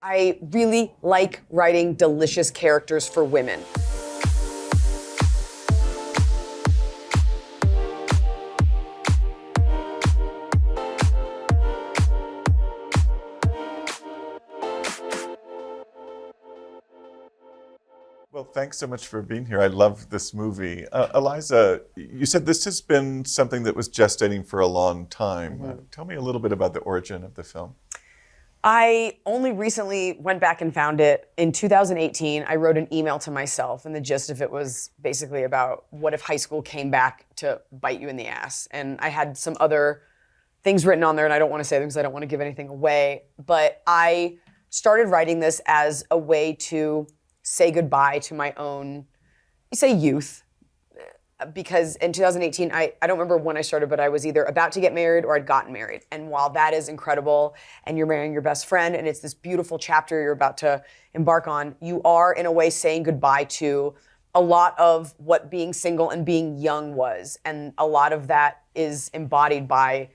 I really like writing delicious characters for women. Well, thanks so much for being here. I love this movie. Iliza, you said this has been something that was gestating for a long time. Tell me a little bit about the origin of the film. I only recently went back and found it. In 2018, I wrote an email to myself, and the gist of it was basically about what if high school came back to bite you in the ass? And I had some other things written on there, and I don't want to say them because I don't want to give anything away. But I started writing this as a way to say goodbye to my own, youth. Because in 2018, I don't remember when I started, but I was either about to get married or I'd gotten married. And while that is incredible, and you're marrying your best friend, and it's this beautiful chapter you're about to embark on, you are in a way saying goodbye to a lot of what being single and being young was. And a lot of that is embodied by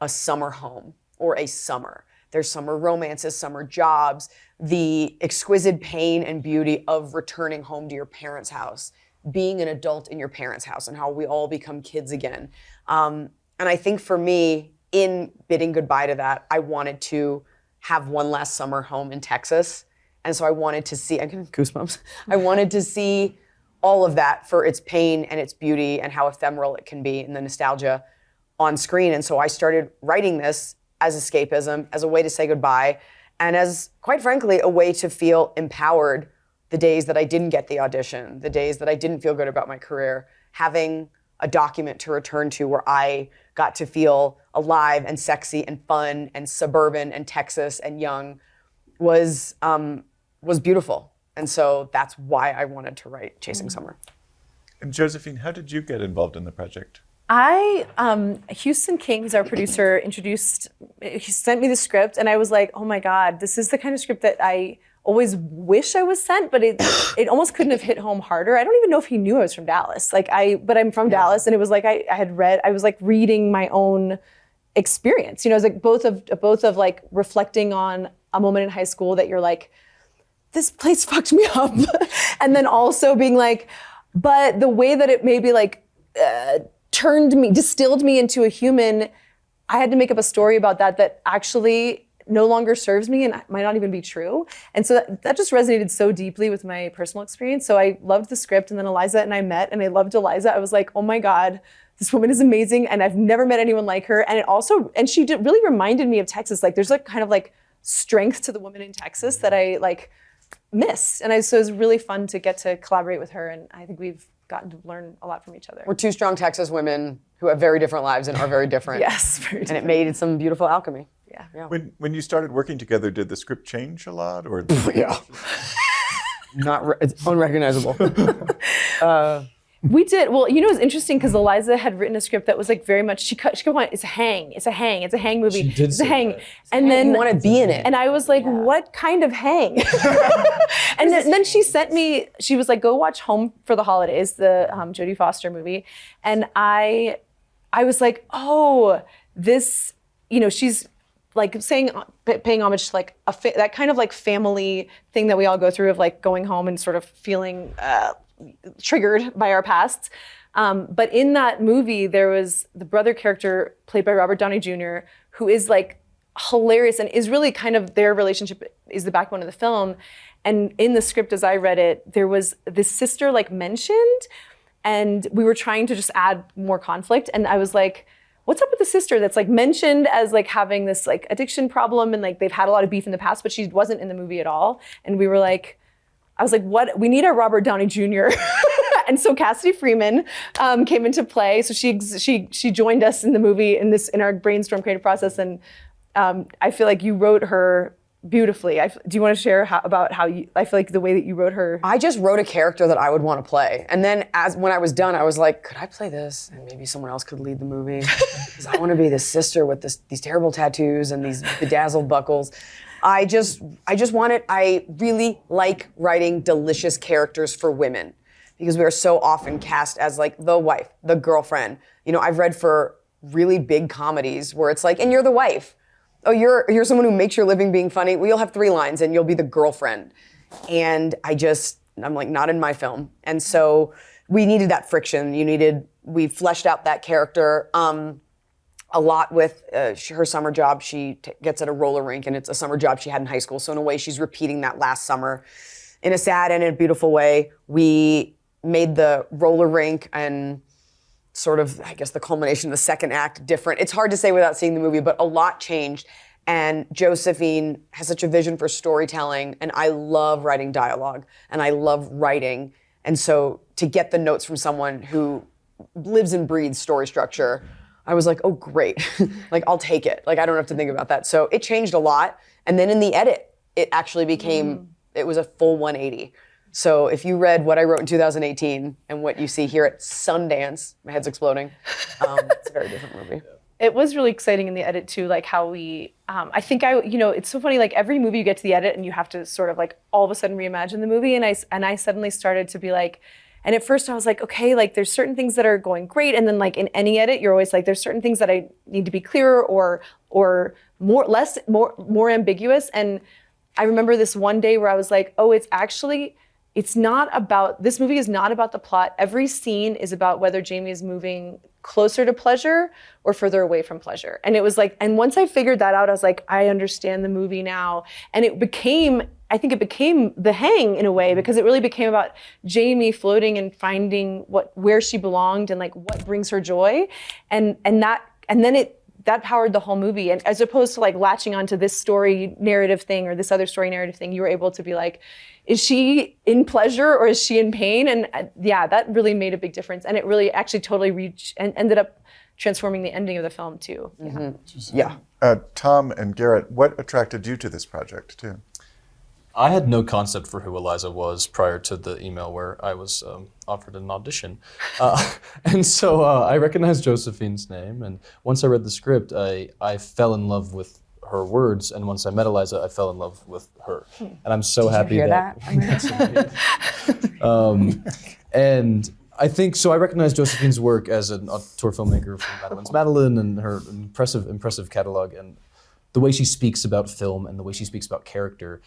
a summer home or a summer. There's summer romances, summer jobs, the exquisite pain and beauty of returning home to your parents' house, being an adult in your parents' house, and how we all become kids again. And I think for me, in bidding goodbye to that, I wanted to have one last summer home in Texas. And so I wanted to see, I'm getting goosebumps. I wanted to see all of that for its pain and its beauty and how ephemeral it can be, and the nostalgia on screen. And so I started writing this as escapism, as a way to say goodbye, and as, quite frankly, a way to feel empowered the days that I didn't get the audition, the days that I didn't feel good about my career. Having a document to return to where I got to feel alive and sexy and fun and suburban and Texas and young was beautiful. And so that's why I wanted to write Chasing Summer. And Josephine, how did you get involved in the project? Houston King, who's our producer, he sent me the script, and I was like, oh my God, this is the kind of script that I always wish I was sent, but it almost couldn't have hit home harder. I don't even know if he knew I was from Dallas. But I'm from Dallas, and it was like I was like reading my own experience. It was like both of like reflecting on a moment in high school that you're like, this place fucked me up, and then also being like, but the way that it maybe like distilled me into a human, I had to make up a story about that actually no longer serves me and might not even be true. And so that just resonated so deeply with my personal experience. So I loved the script, and then Iliza and I met, and I loved Iliza. I was like, oh my God, this woman is amazing, and I've never met anyone like her. And she really reminded me of Texas. Like there's like kind of like strength to the woman in Texas that I like missed. And so it was really fun to get to collaborate with her, and I think we've gotten to learn a lot from each other. We're two strong Texas women who have very different lives and are very different. Yes, very different. And it made some beautiful alchemy. Yeah. When you started working together, did the script change a lot, or? Yeah. It's unrecognizable. We did. Well, it was interesting because Iliza had written a script that was like very much, she kept going, it's a hang movie. It's a hang. And then you want to be in it. And I was like, what kind of hang? And then she sent me, she was like, go watch Home for the Holidays, the Jodie Foster movie. And I was like, oh, this, she's like paying homage to like that kind of like family thing that we all go through of like going home and sort of feeling triggered by our pasts. But in that movie, there was the brother character played by Robert Downey Jr., who is like hilarious and is really kind of, their relationship is the backbone of the film. And in the script, as I read it, there was this sister like mentioned, and we were trying to just add more conflict. And I was like, what's up with the sister that's like mentioned as like having this like addiction problem, and like they've had a lot of beef in the past, but she wasn't in the movie at all. And we were like, I was like, what? We need a Robert Downey Jr. And so Cassidy Freeman came into play. So she joined us in the movie in our brainstorm creative process. And I feel like you wrote her beautifully. Do you want to share about how you, I feel like the way that you wrote her? I just wrote a character that I would want to play. And then when I was done, I was like, could I play this? And maybe someone else could lead the movie. Because I want to be this sister with these terrible tattoos and these bedazzled buckles. I really like writing delicious characters for women, because we are so often cast as like the wife, the girlfriend. I've read for really big comedies where it's like, and you're the wife. oh, you're someone who makes your living being funny. Well, you'll have 3 lines and you'll be the girlfriend. And I'm like, not in my film. And so we needed that friction. We fleshed out that character a lot with her summer job. She gets at a roller rink, and it's a summer job she had in high school. So in a way, she's repeating that last summer. In a sad and in a beautiful way, we made the roller rink and sort of, I guess, the culmination of the second act different. It's hard to say without seeing the movie, but a lot changed. And Josephine has such a vision for storytelling, and I love writing dialogue, and I love writing. And so to get the notes from someone who lives and breathes story structure, I was like, oh, great. Like, I'll take it. Like, I don't have to think about that. So it changed a lot. And then in the edit, it actually became, it was a full 180. So if you read what I wrote in 2018 and what you see here at Sundance, my head's exploding, it's a very different movie. It was really exciting in the edit too, like how we, it's so funny, like every movie you get to the edit and you have to sort of like all of a sudden reimagine the movie. And I suddenly started to be like, and at first I was like, okay, like there's certain things that are going great. And then like in any edit, you're always like, there's certain things that I need to be clearer or more ambiguous. And I remember this one day where I was like, oh, this movie is not about the plot. Every scene is about whether Jamie is moving closer to pleasure or further away from pleasure. And it was like, and once I figured that out, I was like, I understand the movie now. And I think it became The Hang in a way, because it really became about Jamie floating and finding where she belonged and like what brings her joy. And that powered the whole movie. And as opposed to like latching onto this story narrative thing or this other story narrative thing, you were able to be like, is she in pleasure or is she in pain? And that really made a big difference. And it really actually totally reached and ended up transforming the ending of the film too. Yeah. Tom and Garrett, what attracted you to this project too? I had no concept for who Iliza was prior to the email where I was offered an audition. And so I recognized Josephine's name, and once I read the script, I fell in love with her words, and once I met Iliza, I fell in love with her. And I'm so happy hear that. And I think, so I recognize Josephine's work as an auteur filmmaker from Madeline's Madeline and her impressive catalog, and the way she speaks about film and the way she speaks about character.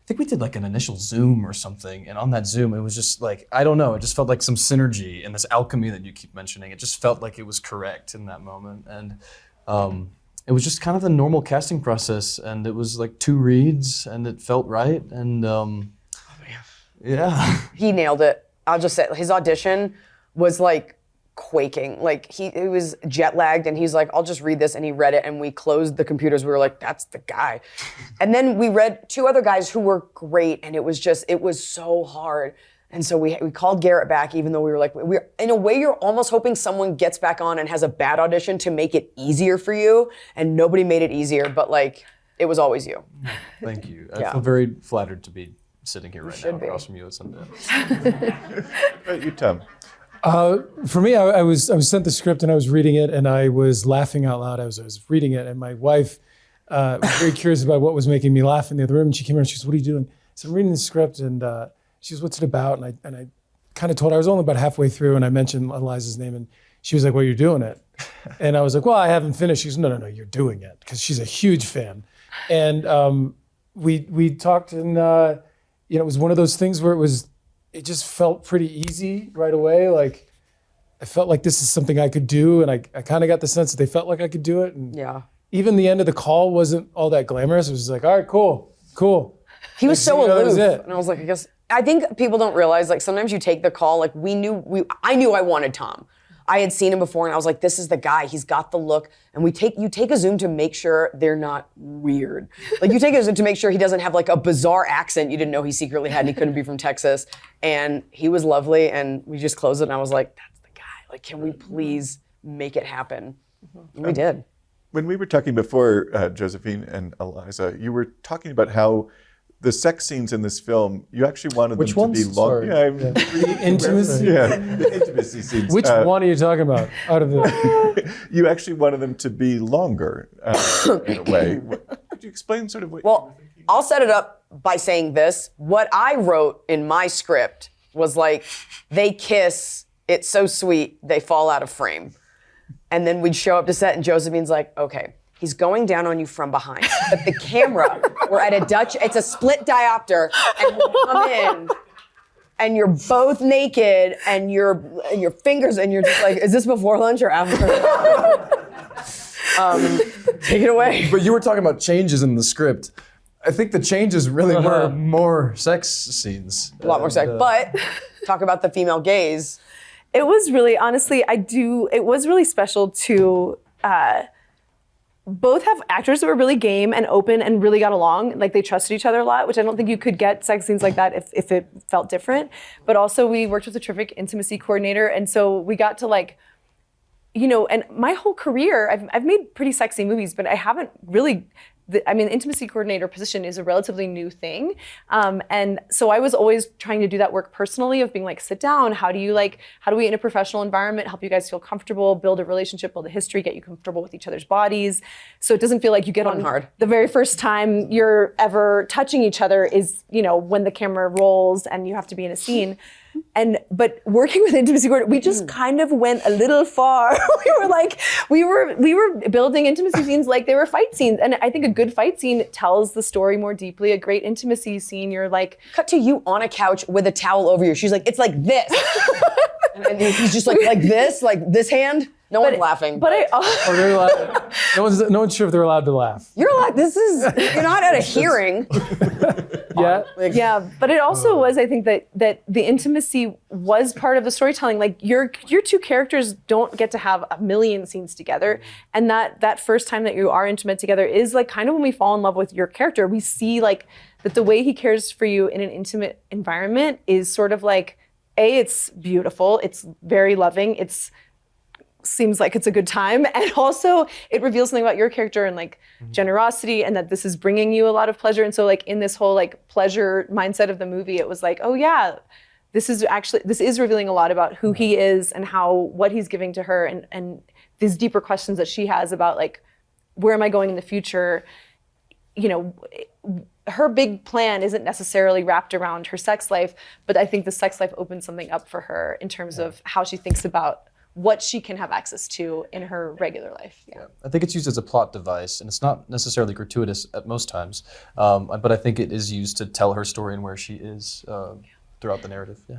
I think we did like an initial Zoom or something, and on that Zoom, it was just like, I don't know, it just felt like some synergy and this alchemy that you keep mentioning. It just felt like it was correct in that moment. And it was just kind of the normal casting process, and it was like 2 reads, and it felt right, and yeah. He nailed it. I'll just say, his audition was like quaking. Like he was jet lagged, and he's like, I'll just read this, and he read it, and we closed the computers. We were like, that's the guy. And then we read 2 other guys who were great, and it was so hard. And so we called Garrett back, even though we were like, in a way, you're almost hoping someone gets back on and has a bad audition to make it easier for you, and nobody made it easier, but like, it was always you. Thank you. I feel very flattered to be sitting here right now across from you at Sundance. Right, you, Tom. For me, I was sent the script and I was reading it and I was laughing out loud. I was reading it, and my wife was very curious about what was making me laugh in the other room. And she came in and she goes, "What are you doing?" So I'm reading the script, and she goes, "What's it about?" And I kind of told her. I was only about halfway through, and I mentioned Iliza's name, and she was like, "Well, you're doing it." And I was like, "Well, I haven't finished." She goes, "No, you're doing it," because she's a huge fan. And we talked, and it was one of those things where it just felt pretty easy right away. Like, I felt like this is something I could do, and I kind of got the sense that they felt like I could do it. And even the end of the call wasn't all that glamorous. It was just like, all right, cool. He was so that aloof, was it. and I was like, I think people don't realize, like, sometimes you take the call, like, I knew I wanted Tom. I had seen him before, and I was like, this is the guy. He's got the look. And you take a Zoom to make sure they're not weird. Like, you take a Zoom to make sure he doesn't have like a bizarre accent you didn't know he secretly had, and he couldn't be from Texas. And he was lovely, and we just closed it, and I was like, that's the guy. Like, can we please make it happen? And we did. When we were talking before, Josephine and Iliza, you were talking about how the sex scenes in this film, you actually wanted them to be long. The intimacy? The intimacy scenes. Which one are you talking about? Out of the... You actually wanted them to be longer, in a way. Could you explain sort of what you were thinking? I'll set it up by saying this. What I wrote in my script was like, they kiss, it's so sweet, they fall out of frame. And then we'd show up to set, and Josephine's like, okay. He's going down on you from behind. But the camera, we're at a Dutch, it's a split diopter, and you come in, and you're both naked, and your fingers, and you're just like, is this before lunch or after? Take it away. But you were talking about changes in the script. I think the changes really were more sex scenes. A lot more sex. But talk about the female gaze. It was really, honestly, it was really special to both have actors that were really game and open and really got along. Like they trusted each other a lot, which I don't think you could get sex scenes like that if it felt different. But also we worked with a terrific intimacy coordinator. And so we got to like, you know, and my whole career, I've made pretty sexy movies, but I haven't really, the intimacy coordinator position is a relatively new thing. And so I was always trying to do that work personally of being like, sit down, how do we in a professional environment help you guys feel comfortable, build a relationship, build a history, get you comfortable with each other's bodies. So it doesn't feel like you get on hard. The very first time you're ever touching each other is, you know, when the camera rolls and you have to be in a scene. But working with intimacy coordinator, we just kind of went a little far. we were building intimacy scenes like they were fight scenes. And I think a good fight scene tells the story more deeply. A great intimacy scene, you're like, cut to you on a couch with a towel over you. She's like, it's like this. and he's just like this hand. No one's laughing. But Or they're allowed, no one's sure if they're allowed to laugh. You're like, you're not at a hearing. Yeah. yeah, but it also was, I think that the intimacy was part of the storytelling. Like your two characters don't get to have a million scenes together. And that first time that you are intimate together is like kind of when we fall in love with your character. We see like that the way he cares for you in an intimate environment is sort of like, it's beautiful, it's very loving, seems like it's a good time, and also it reveals something about your character and like generosity, and that this is bringing you a lot of pleasure. And so like in this whole like pleasure mindset of the movie, it was like, oh yeah, this is revealing a lot about who he is and what he's giving to her, and these deeper questions that she has about like, where am I going in the future? You know, her big plan isn't necessarily wrapped around her sex life, but I think the sex life opens something up for her in terms of how she thinks about what she can have access to in her regular life. Yeah. I think it's used as a plot device, and it's not necessarily gratuitous at most times, but I think it is used to tell her story and where she is throughout the narrative. Yeah.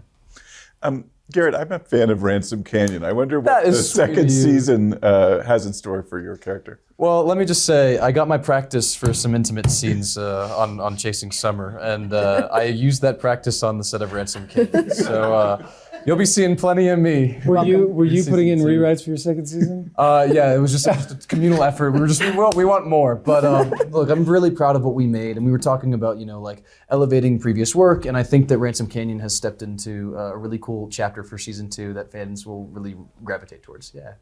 Garrett, I'm a fan of Ransom Canyon. I wonder what the second season has in store for your character. Well, let me just say, I got my practice for some intimate scenes on Chasing Summer, and I used that practice on the set of Ransom Canyon. So you'll be seeing plenty of me. Were you putting in rewrites for your second season? Yeah, it was just a communal effort. We want more. But look, I'm really proud of what we made, and we were talking about, you know, like elevating previous work, and I think that Ransom Canyon has stepped into a really cool chapter for season 2 that fans will really gravitate towards. Yeah.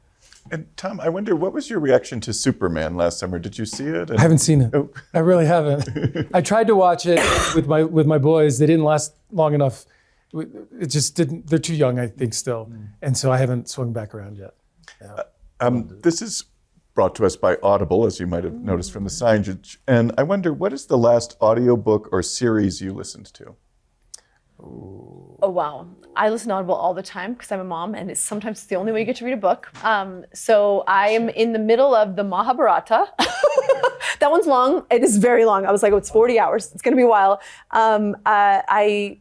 And Tom, I wonder, what was your reaction to Superman last summer? Did you see it? I haven't seen it. Oh. I really haven't. I tried to watch it with my boys. They didn't last long enough. It just didn't. They're too young, I think, still, and so I haven't swung back around yet. Yeah. This is brought to us by Audible, as you might have noticed from the signage. And I wonder, what is the last audiobook or series you listened to? Oh, wow. I listen to Audible all the time because I'm a mom, and it's sometimes the only way you get to read a book. So I am in the middle of the Mahabharata. That one's long. It is very long. I was like, oh, it's 40 hours. It's going to be a while. I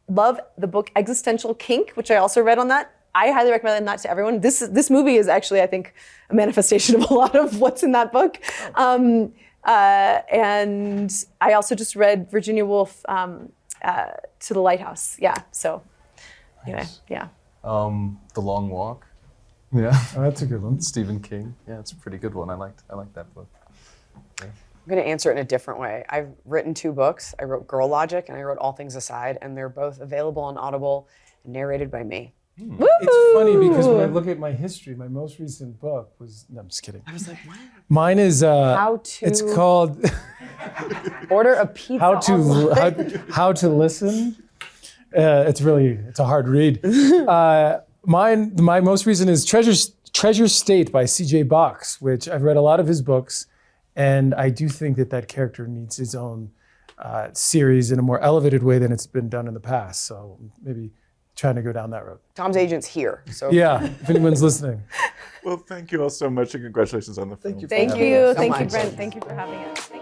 love the book Existential Kink, which I also read on that. I highly recommend that to everyone. This movie is actually, I think, a manifestation of a lot of what's in that book. And I also just read Virginia Woolf, To the Lighthouse. Yeah, so anyway, Nice. yeah. The Long Walk. Yeah. Oh, that's a good one. Stephen King. Yeah, it's a pretty good one. I liked that book. I'm going to answer it in a different way. I've written 2 books. I wrote Girl Logic and I wrote All Things Aside, and they're both available on Audible and narrated by me. It's funny because when I look at my history, my most recent book was. No, I'm just kidding. I was like, what? Mine is. How to It's called order a pizza online. How to Listen. It's a hard read. My most recent is Treasure State by C.J. Box, which I've read a lot of his books, and I do think that character needs his own series in a more elevated way than it's been done in the past. So maybe trying to go down that road. Tom's agent's here. So Yeah, if anyone's listening. Well, thank you all so much, and congratulations on the film. Thank you. Thank having you. us. Thank you, much. Brent. Thank you for having us.